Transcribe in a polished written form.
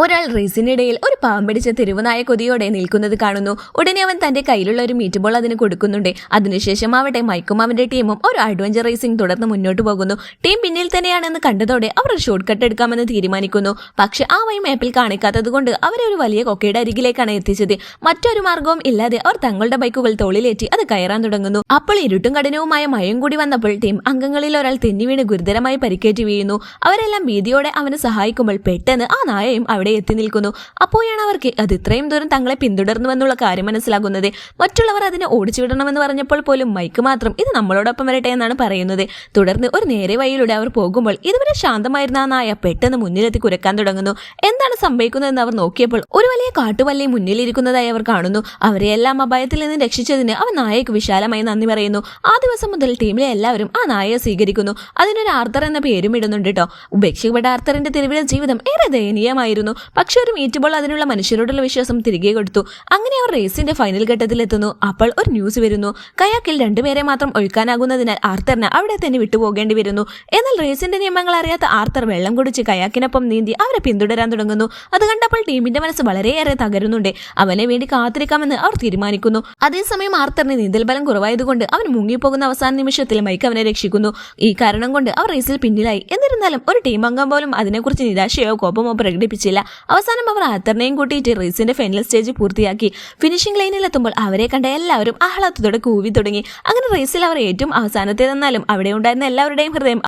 ഒരാൾ റേസിനിടയിൽ ഒരു പാമ്പിടിച്ച തെരുവുനായ കൊതിയോടെ നിൽക്കുന്നത് കാണുന്നു. ഉടനെ അവൻ തന്റെ കയ്യിലുള്ള ഒരു മീറ്റ് ബോൾ അതിന് കൊടുക്കുന്നുണ്ട്. അതിനുശേഷം അവിടെ മൈക്കും അവന്റെ ടീമും ഒരു അഡ്വഞ്ചർ റേസിംഗ് തുടർന്ന് മുന്നോട്ട് പോകുന്നു. ടീം പിന്നിൽ തന്നെയാണെന്ന് കണ്ടതോടെ അവർ ഒരു ഷോർട്ട് കട്ട് എടുക്കാമെന്ന് തീരുമാനിക്കുന്നു. പക്ഷെ ആ വഴി മാപ്പിൽ കാണിക്കാത്തത് കൊണ്ട് അവരെ ഒരു വലിയ കൊക്കയുടെ അരികിലേക്കാണ് എത്തിച്ചത്. മറ്റൊരു മാർഗവും ഇല്ലാതെ അവർ തങ്ങളുടെ ബൈക്കുകൾ തോളിലേറ്റി അത് കയറാൻ തുടങ്ങുന്നു. അപ്പോൾ ഇരുട്ടും കഠിനവുമായ മഴയും കൂടി വന്നപ്പോൾ ടീം അംഗങ്ങളിൽ ഒരാൾ തെന്നി വീണ് ഗുരുതരമായി പരിക്കേറ്റ് വീഴുന്നു. അവരെല്ലാം ഭീതിയോടെ അവനെ സഹായിക്കുമ്പോൾ പെട്ടെന്ന് ആ നായയും അവിടെ എത്തി നിൽക്കുന്നു. അപ്പോഴാണ് അവർക്ക് അത് ഇത്രയും ദൂരം തങ്ങളെ പിന്തുടർന്നുവെന്നുള്ള കാര്യം മനസ്സിലാകുന്നത്. മറ്റുള്ളവർ അതിനെ ഓടിച്ചു വിടണമെന്ന് പറഞ്ഞപ്പോൾ പോലും മൈക്ക് മാത്രം ഇത് നമ്മളോടൊപ്പം വരട്ടെ എന്നാണ് പറയുന്നത്. തുടർന്ന് ഒരു നേരെ വഴിയിലൂടെ അവർ പോകുമ്പോൾ ഇതുവരെ ശാന്തമായിരുന്ന ആ നായ പെട്ടെന്ന് മുന്നിലെത്തി കുരക്കാൻ തുടങ്ങുന്നു. എന്താണ് സംഭവിക്കുന്നതെന്ന് അവർ നോക്കിയപ്പോൾ ഒരു വലിയ കാട്ടുവല്ലി മുന്നിലിരിക്കുന്നതായി അവർ കാണുന്നു. അവരെയെല്ലാം അപായത്തിൽ നിന്ന് രക്ഷിച്ചതിന് അവൻ നായയ്ക്ക് വിശാലമായി നന്ദി പറയുന്നു. ആ ദിവസം മുതൽ ടീമിലെ എല്ലാവരും ആ നായയെ സ്വീകരിക്കുന്നു. അതിനൊരു ആർത്തർ എന്ന പേരും ഇടുന്നുണ്ട് കേട്ടോ. ഉപേക്ഷിക്കപ്പെട്ട ആർത്തറിന്റെ തെരുവിലെ ജീവിതം ഏറെ ദയനീയമായിരുന്നു. പക്ഷെ ഒരു മീറ്റ് ബോൾ അതിനുള്ള മനുഷ്യരോടുള്ള വിശ്വാസം തിരികെ കൊടുത്തു. അങ്ങനെ അവർ റേസിന്റെ ഫൈനൽ ഘട്ടത്തിലെത്തുന്നു. അപ്പോൾ ഒരു ന്യൂസ് വരുന്നു. കയാക്കിൽ രണ്ടുപേരെ മാത്രം ഒഴുക്കാനാകുന്നതിനാൽ ആർത്തറിന് അവിടെ തന്നെ വിട്ടുപോകേണ്ടി വരുന്നു. എന്നാൽ റേസിന്റെ നിയമങ്ങൾ അറിയാത്ത ആർത്തർ വെള്ളം കുടിച്ച് കയാക്കിനൊപ്പം നീന്തി അവരെ പിന്തുടരാൻ തുടങ്ങുന്നു. അത് കണ്ടപ്പോൾ ടീമിന്റെ മനസ്സ് വളരെയേറെ തകരുന്നുണ്ട്. അവനെ വേണ്ടി കാത്തിരിക്കാമെന്ന് അവർ തീരുമാനിക്കുന്നു. അതേസമയം ആർത്തറിന് നീന്തൽ ബലം കുറവായതുകൊണ്ട് അവൻ മുങ്ങിപ്പോകുന്ന അവസാന നിമിഷത്തിൽ മൈക്ക് അവനെ രക്ഷിക്കുന്നു. ഈ കാരണം കൊണ്ട് അവർ റേസിൽ പിന്നിലായി. എന്നിരുന്നാലും ഒരു ടീം അംഗം പോലും അതിനെക്കുറിച്ച് നിരാശയോ കോപമോ പ്രകടിപ്പിച്ചില്ല. അവസാനം അവർ ആർത്തറിനെയും കൂട്ടിയിട്ട് റേസിന്റെ ഫൈനൽ സ്റ്റേജ് പൂർത്തിയാക്കി. ഫിനിഷിംഗ് ലൈനിലെത്തുമ്പോൾ അവരെ കണ്ട എല്ലാവരും ആഹ്ലാദത്തോടെ കൂവി തുടങ്ങി. അങ്ങനെ റേസിൽ അവർ ഏറ്റവും അവസാനത്തേതെന്നാലും അവിടെ ഉണ്ടായിരുന്ന എല്ലാവരുടെയും ഹൃദയം